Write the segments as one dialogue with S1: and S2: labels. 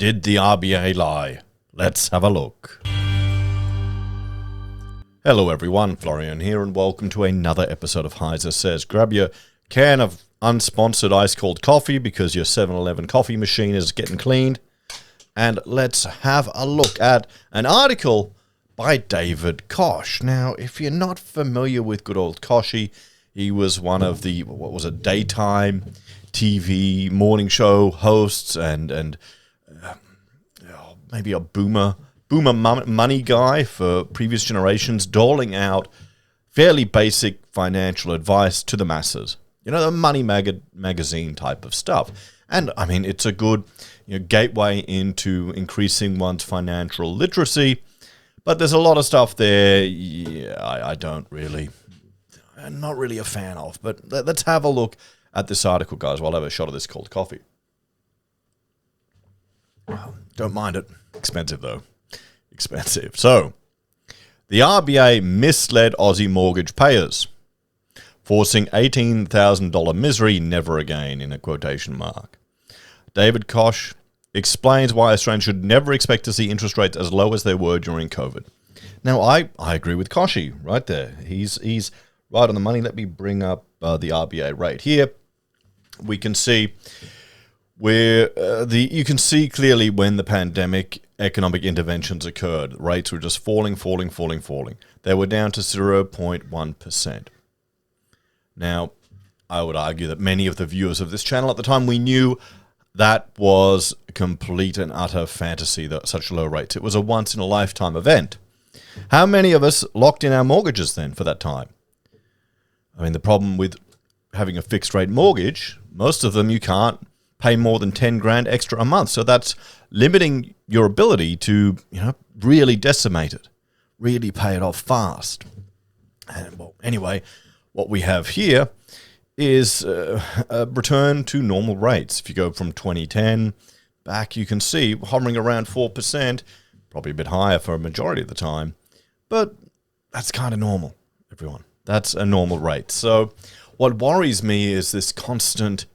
S1: Did the RBA lie? Let's have a look. Hello everyone, Florian here, and welcome to another episode of HeiseSays. Grab your can of unsponsored ice-cold coffee because your 7-Eleven coffee machine is getting cleaned, and let's have a look at an article by David Koch. Now, if you're not familiar with good old Kochie, he was one of the, daytime TV morning show hosts and maybe a boomer money guy for previous generations, doling out fairly basic financial advice to the masses. You know, the money magazine type of stuff. And, I mean, it's a good gateway into increasing one's financial literacy. But there's a lot of stuff there I'm not really a fan of. But let's have a look at this article, guys, while I have a shot of this cold coffee. Don't mind it. Expensive, though. Expensive. So, the RBA misled Aussie mortgage payers, forcing $18,000 misery never again, in a quotation mark. David Koch explains why Australians should never expect to see interest rates as low as they were during COVID. Now, I agree with Kochie right there. He's right on the money. Let me bring up the RBA rate here. We can see where you can see clearly when the pandemic economic interventions occurred. Rates were just falling. They were down to 0.1%. Now, I would argue that many of the viewers of this channel at the time, we knew that was a complete and utter fantasy, that such low rates. It was a once-in-a-lifetime event. How many of us locked in our mortgages then for that time? I mean, the problem with having a fixed-rate mortgage, most of them you can't pay more than 10 grand extra a month. So that's limiting your ability to, really decimate it, really pay it off fast. And well, anyway, what we have here is a return to normal rates. If you go from 2010 back, you can see hovering around 4%, probably a bit higher for a majority of the time, but that's kind of normal, everyone. That's a normal rate. So what worries me is this constant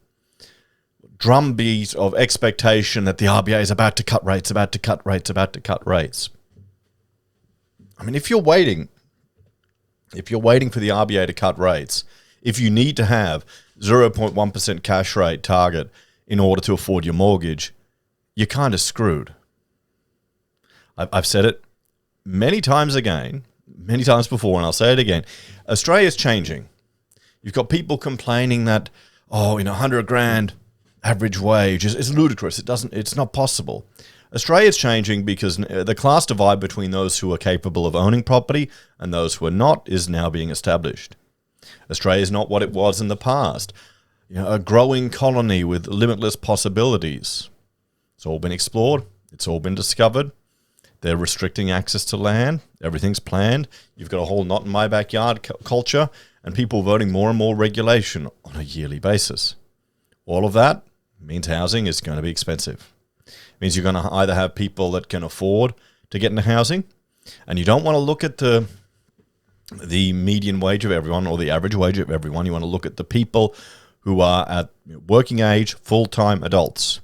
S1: drumbeat of expectation that the RBA is about to cut rates. I mean, if you're waiting for the RBA to cut rates, if you need to have 0.1% cash rate target in order to afford your mortgage, you're kind of screwed. I've said it many times before, and I'll say it again. Australia's changing. You've got people complaining that, 100 grand average wage is ludicrous. It's not possible. Australia's changing because the class divide between those who are capable of owning property and those who are not is now being established. Australia is not what it was in the past. A growing colony with limitless possibilities. It's all been explored. It's all been discovered. They're restricting access to land. Everything's planned. You've got a whole not in my backyard culture and people voting more and more regulation on a yearly basis. All of that means housing is going to be expensive. It means you're going to either have people that can afford to get into housing, and you don't want to look at the median wage of everyone or the average wage of everyone. You want to look at the people who are at working age, full-time adults.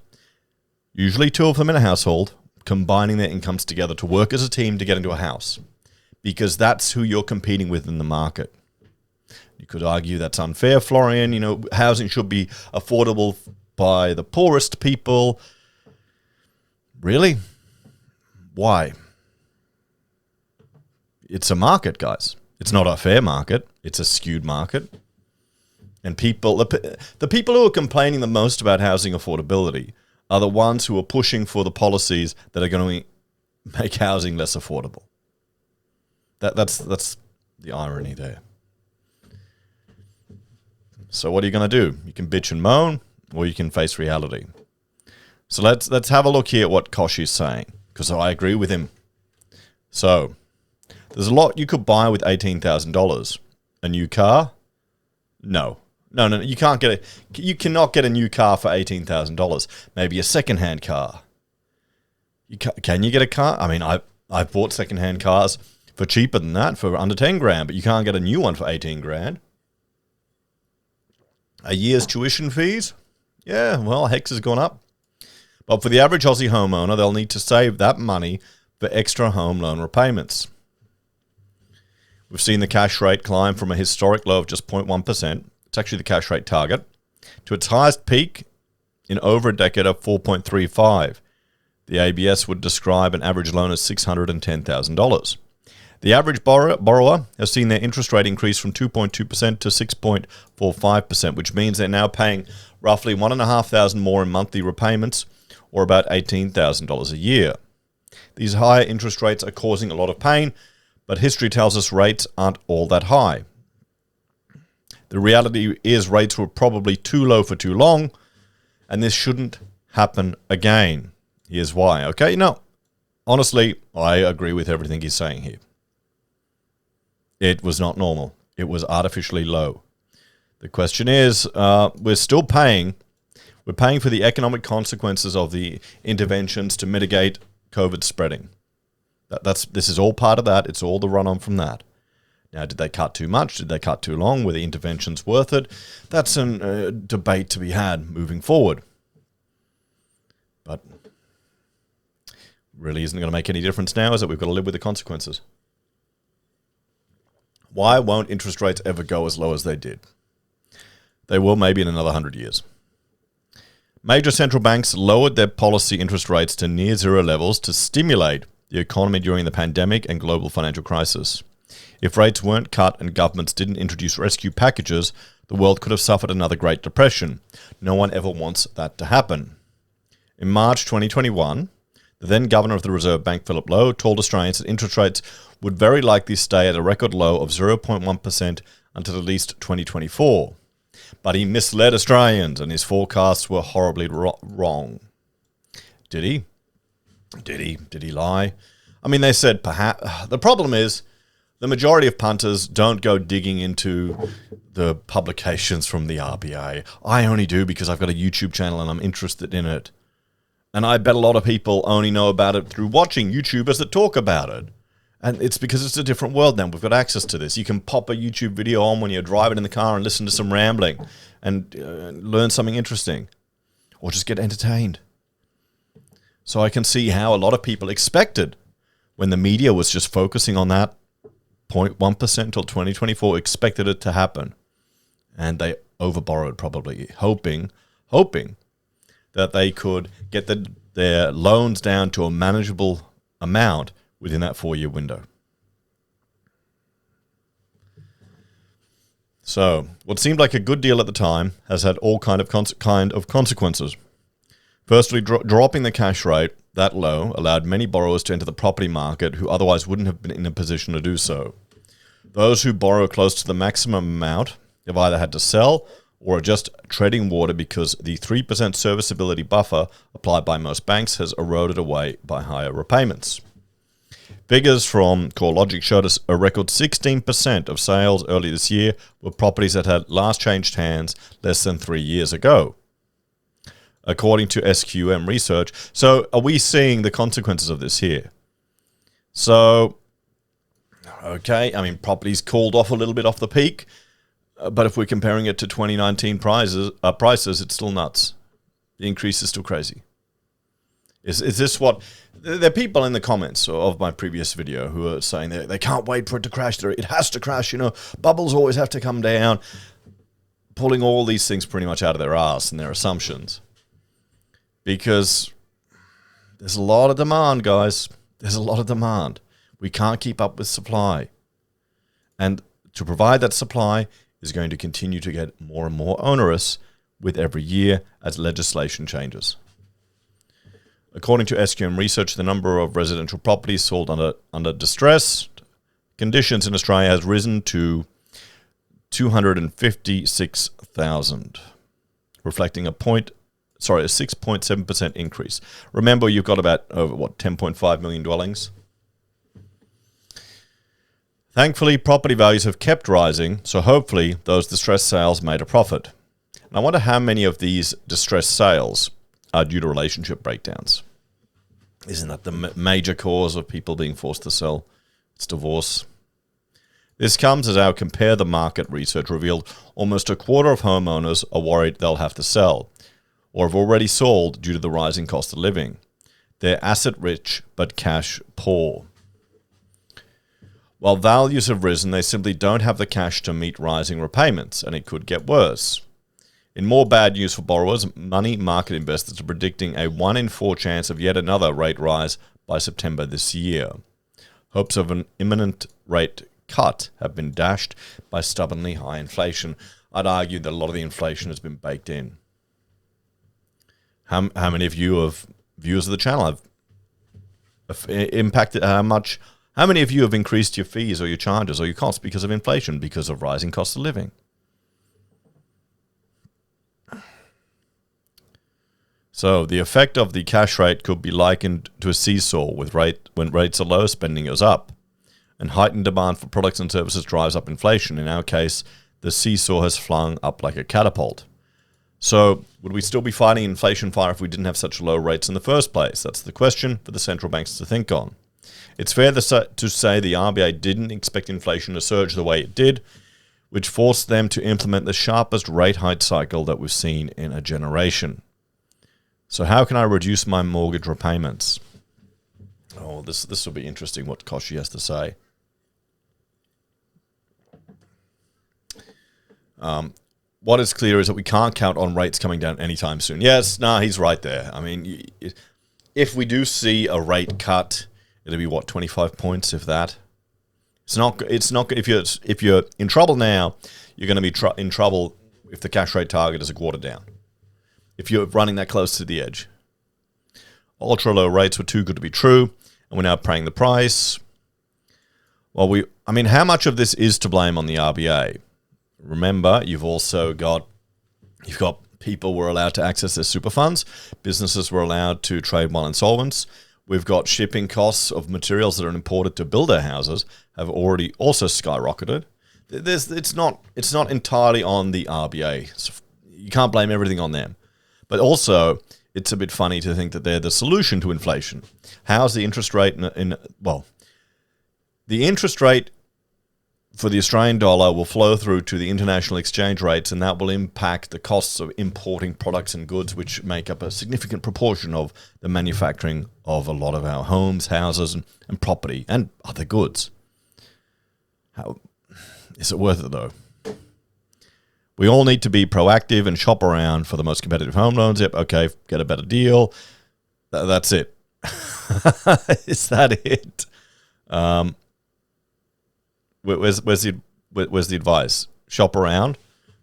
S1: Usually two of them in a household, combining their incomes together to work as a team to get into a house, because that's who you're competing with in the market. You could argue that's unfair, Florian. Housing should be affordable by the poorest people. Really? Why? It's a market, guys. It's not a fair market. It's a skewed market. And the people who are complaining the most about housing affordability are the ones who are pushing for the policies that are going to make housing less affordable. That's the irony there. So what are you going to do? You can bitch and moan, or you can face reality. So let's have a look here at what Koch is saying, because I agree with him. So there's a lot you could buy with $18,000. A new car? No. You can't get it. You cannot get a new car for $18,000. Maybe a second-hand car. Can you get a car? I mean, I've bought second-hand cars for cheaper than that, for under 10 grand, but you can't get a new one for 18 grand. A year's tuition fees? Yeah, well, HEX has gone up. But for the average Aussie homeowner, they'll need to save that money for extra home loan repayments. We've seen the cash rate climb from a historic low of just 0.1%. It's actually the cash rate target, to its highest peak in over a decade of 4.35. The ABS would describe an average loan as $610,000. The average borrower has seen their interest rate increase from 2.2% to 6.45%, which means they're now paying roughly $1,500 more in monthly repayments, or about $18,000 a year. These higher interest rates are causing a lot of pain, but history tells us rates aren't all that high. The reality is rates were probably too low for too long, and this shouldn't happen again. Here's why, okay? No, honestly, I agree with everything he's saying here. It was not normal. It was artificially low. The question is, we're still paying. We're paying for the economic consequences of the interventions to mitigate COVID spreading. This is all part of that. It's all the run-on from that. Now, did they cut too much? Did they cut too long? Were the interventions worth it? That's a debate to be had moving forward. But really isn't going to make any difference now, is it? We've got to live with the consequences. Why won't interest rates ever go as low as they did? They will maybe in another 100 years. Major central banks lowered their policy interest rates to near zero levels to stimulate the economy during the pandemic and global financial crisis. If rates weren't cut and governments didn't introduce rescue packages, the world could have suffered another Great Depression. No one ever wants that to happen. In March 2021, the then Governor of the Reserve Bank, Philip Lowe, told Australians that interest rates would very likely stay at a record low of 0.1% until at least 2024. But he misled Australians and his forecasts were horribly wrong. Did he? Did he lie? I mean, they said perhaps. The problem is the majority of punters don't go digging into the publications from the RBA. I only do because I've got a YouTube channel and I'm interested in it. And I bet a lot of people only know about it through watching YouTubers that talk about it. And it's because it's a different world now. We've got access to this. You can pop a YouTube video on when you're driving in the car and listen to some rambling and learn something interesting. Or just get entertained. So I can see how a lot of people expected, when the media was just focusing on that 0.1% till 2024, expected it to happen. And they overborrowed probably, hoping that they could get their loans down to a manageable amount within that 4-year window. So, what seemed like a good deal at the time has had all kind of consequences. Firstly, dropping the cash rate that low allowed many borrowers to enter the property market who otherwise wouldn't have been in a position to do so. Those who borrow close to the maximum amount have either had to sell or are just treading water because the 3% serviceability buffer applied by most banks has eroded away by higher repayments. Figures from CoreLogic showed us a record 16% of sales early this year were properties that had last changed hands less than 3 years ago, according to SQM research. So are we seeing the consequences of this here? So, okay, I mean, properties cooled off a little bit off the peak, but if we're comparing it to 2019 prices, it's still nuts. The increase is still crazy. Is this what... There are people in the comments of my previous video who are saying they can't wait for it to crash. It has to crash, bubbles always have to come down, pulling all these things pretty much out of their ass and their assumptions. Because there's a lot of demand, guys. There's a lot of demand. We can't keep up with supply. And to provide that supply is going to continue to get more and more onerous with every year as legislation changes. According to SQM research, the number of residential properties sold under distressed conditions in Australia has risen to 256,000, reflecting a 6.7% increase. Remember, you've got about 10.5 million dwellings. Thankfully, property values have kept rising, so hopefully those distressed sales made a profit. And I wonder how many of these distressed sales are due to relationship breakdowns. Isn't that the major cause of people being forced to sell? It's divorce. This comes as our Compare the Market research revealed almost a quarter of homeowners are worried they'll have to sell, or have already sold due to the rising cost of living. They're asset-rich but cash-poor. While values have risen, they simply don't have the cash to meet rising repayments, and it could get worse. In more bad news for borrowers, money market investors are predicting a 1 in 4 chance of yet another rate rise by September this year. Hopes of an imminent rate cut have been dashed by stubbornly high inflation. I'd argue that a lot of the inflation has been baked in. How many of you viewers of the channel have impacted how many of you have increased your fees or your charges or your costs because of inflation, because of rising cost of living? So the effect of the cash rate could be likened to a seesaw. When rates are low, spending goes up, and heightened demand for products and services drives up inflation. In our case, the seesaw has flung up like a catapult. So would we still be fighting inflation fire if we didn't have such low rates in the first place? That's the question for the central banks to think on. It's fair to say the RBA didn't expect inflation to surge the way it did, which forced them to implement the sharpest rate hike cycle that we've seen in a generation. So how can I reduce my mortgage repayments? Oh, this will be interesting what Koshi has to say. What is clear is that we can't count on rates coming down anytime soon. Yes, he's right there. I mean, if we do see a rate cut, it'll be what, 25 points, if that. It's not. If you're in trouble now, you're going to be in trouble if the cash rate target is a quarter down. If you're running that close to the edge. Ultra low rates were too good to be true, and we're now paying the price. Well, how much of this is to blame on the RBA? Remember, you've got people were allowed to access their super funds. Businesses were allowed to trade while insolvents. We've got shipping costs of materials that are imported to build their houses have already also skyrocketed. It's not entirely on the RBA. So you can't blame everything on them. But also, it's a bit funny to think that they're the solution to inflation. How's the interest rate the interest rate for the Australian dollar will flow through to the international exchange rates, and that will impact the costs of importing products and goods, which make up a significant proportion of the manufacturing of a lot of our homes, houses, and property, and other goods. How is it worth it, though? We all need to be proactive and shop around for the most competitive home loans. Yep, okay, get a better deal. That's it. Is that it? Where's the advice? Shop around,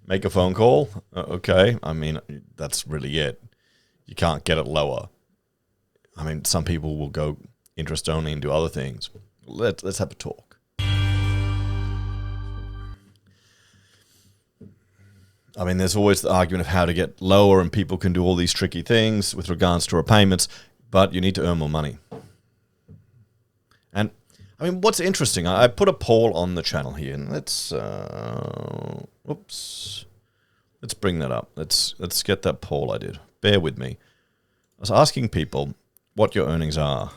S1: make a phone call. Okay, I mean, that's really it. You can't get it lower. I mean, some people will go interest only and do other things. Let's have a talk. I mean, there's always the argument of how to get lower, and people can do all these tricky things with regards to repayments, but you need to earn more money. And I mean, what's interesting, I put a poll on the channel here, and let's bring that up. Let's get that poll I did. Bear with me. I was asking people what your earnings are,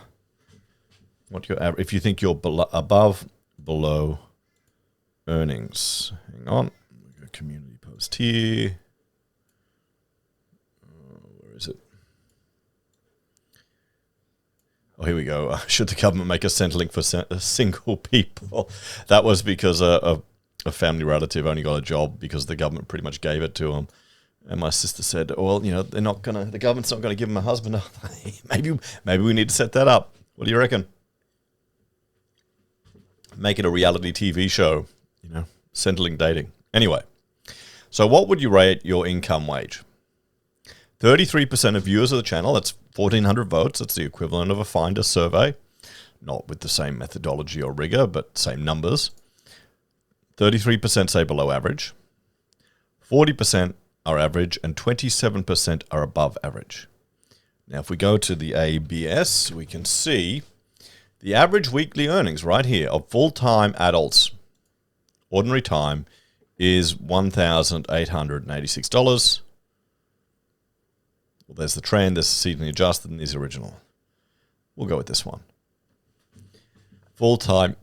S1: if you think you're above, below earnings. Hang on, community post here. Where is it? Oh, here we go. Should the government make a Centrelink for single people? That was because a family relative only got a job because the government pretty much gave it to him. And my sister said, well, the government's not going to give him a husband. Maybe we need to set that up. What do you reckon? Make it a reality TV show, Centrelink dating. Anyway, so what would you rate your income wage? 33% of viewers of the channel, that's 1,400 votes, that's the equivalent of a Finder survey, not with the same methodology or rigor, but same numbers. 33% say below average, 40% are average, and 27% are above average. Now, if we go to the ABS, we can see the average weekly earnings right here of full-time adults, ordinary time, is $1,886. Well, there's the trend, there's the seasonally adjusted, and there's original. We'll go with this one. Full-time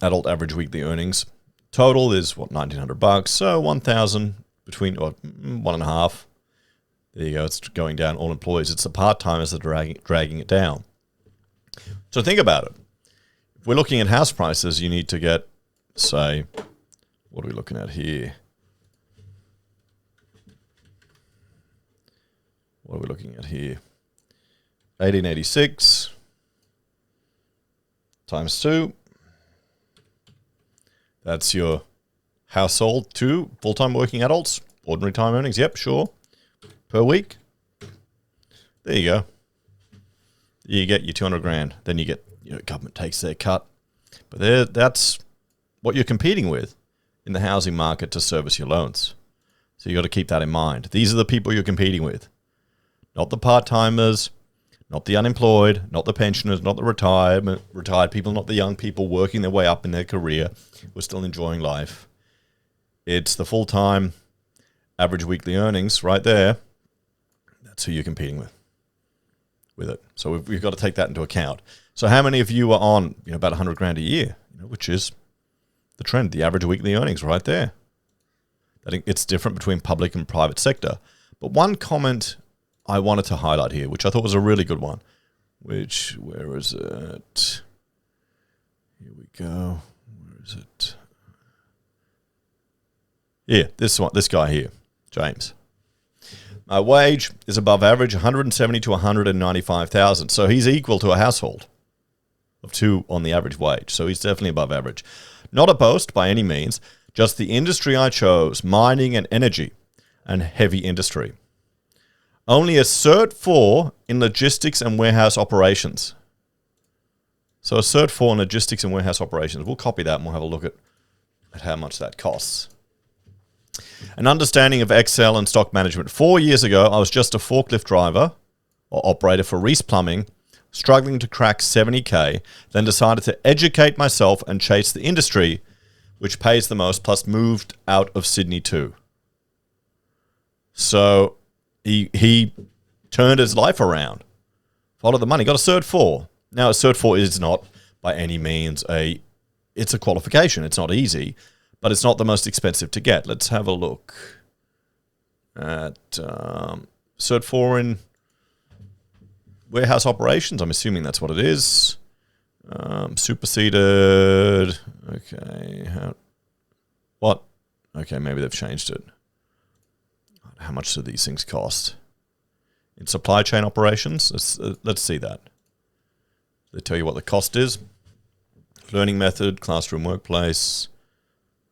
S1: adult average weekly earnings. Total is, $1,900. So $1,000 between, or 1.5. There you go. It's going down all employees. It's the part-timers that are dragging it down. So think about it. If we're looking at house prices, you need to get, say, what are we looking at here? What are we looking at here? 1886 times 2. That's your household, 2 full-time working adults, ordinary time earnings. Yep, sure. Per week. There you go. You get your 200 grand. Then you get, government takes their cut. But that's what you're competing with in the housing market to service your loans. So you got to keep that in mind. These are the people you're competing with. Not the part-timers, not the unemployed, not the pensioners, not the retired people, not the young people working their way up in their career who are still enjoying life. It's the full-time average weekly earnings right there. That's who you're competing with it. So we've got to take that into account. So how many of you are on about 100 grand a year, which is the trend, the average weekly earnings right there. I think it's different between public and private sector. But one comment I wanted to highlight here, which I thought was a really good one, where is it? Here we go. Where is it? Yeah, this guy here, James. My wage is above average, 170 to 195,000. So he's equal to a household of 2 on the average wage. So he's definitely above average. Not a boast by any means, just the industry I chose, mining and energy and heavy industry. Only a Cert 4 in logistics and warehouse operations. So a Cert 4 in logistics and warehouse operations. We'll copy that and we'll have a look at how much that costs. An understanding of Excel and stock management. 4 years ago, I was just a forklift driver or operator for Reese Plumbing, struggling to crack 70K, then decided to educate myself and chase the industry, which pays the most, plus moved out of Sydney too. So he turned his life around, followed the money, got a Cert 4. Now, a Cert 4 is not by any means it's a qualification. It's not easy, but it's not the most expensive to get. Let's have a look at Cert 4 in warehouse operations. I'm assuming that's what it is. Superseded. Okay. What? Okay, maybe they've changed it. How much do these things cost? In supply chain operations, let's see that. They tell you what the cost is. Learning method, classroom, workplace.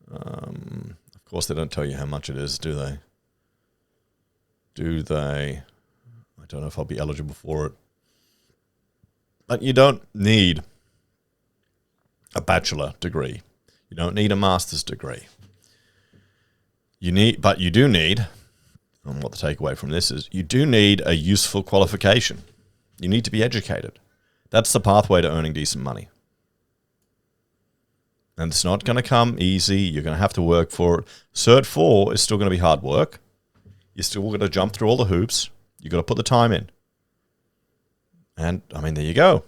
S1: Of course, they don't tell you how much it is, do they? Do they? I don't know if I'll be eligible for it. But you don't need a bachelor degree. You don't need a master's degree. But you do need, and what the takeaway from this is, you do need a useful qualification. You need to be educated. That's the pathway to earning decent money. And it's not going to come easy. You're going to have to work for it. Cert 4 is still going to be hard work. You're still going to jump through all the hoops. You've got to put the time in. And, I mean, there you go.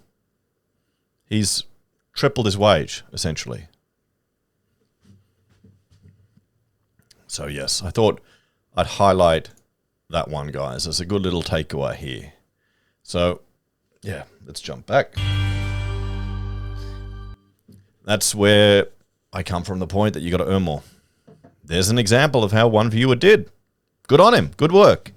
S1: He's tripled his wage, essentially. So, yes, I thought I'd highlight that one, guys. It's a good little takeaway here. So, yeah, let's jump back. That's where I come from, the point that you got to earn more. There's an example of how one viewer did. Good on him. Good work.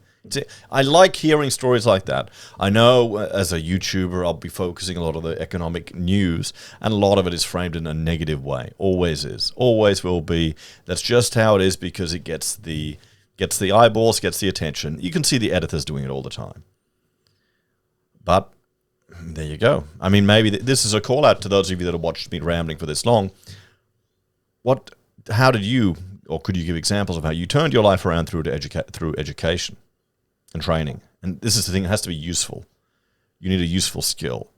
S1: I like hearing stories like that. I know as a YouTuber, I'll be focusing a lot on the economic news, and a lot of it is framed in a negative way. Always is. Always will be. That's just how it is, because it gets the eyeballs, gets the attention. You can see the editors doing it all the time. But there you go. I mean, maybe this is a call out to those of you that have watched me rambling for this long. How did you, or could you give examples of how you turned your life around through education and training? And this is the thing, it has to be useful. You need a useful skill.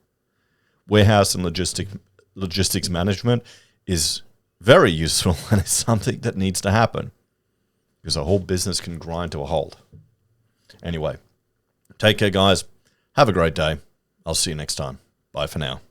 S1: Warehouse and logistics management is very useful, and it's something that needs to happen, because a whole business can grind to a halt. Anyway, take care, guys. Have a great day. I'll see you next time. Bye for now.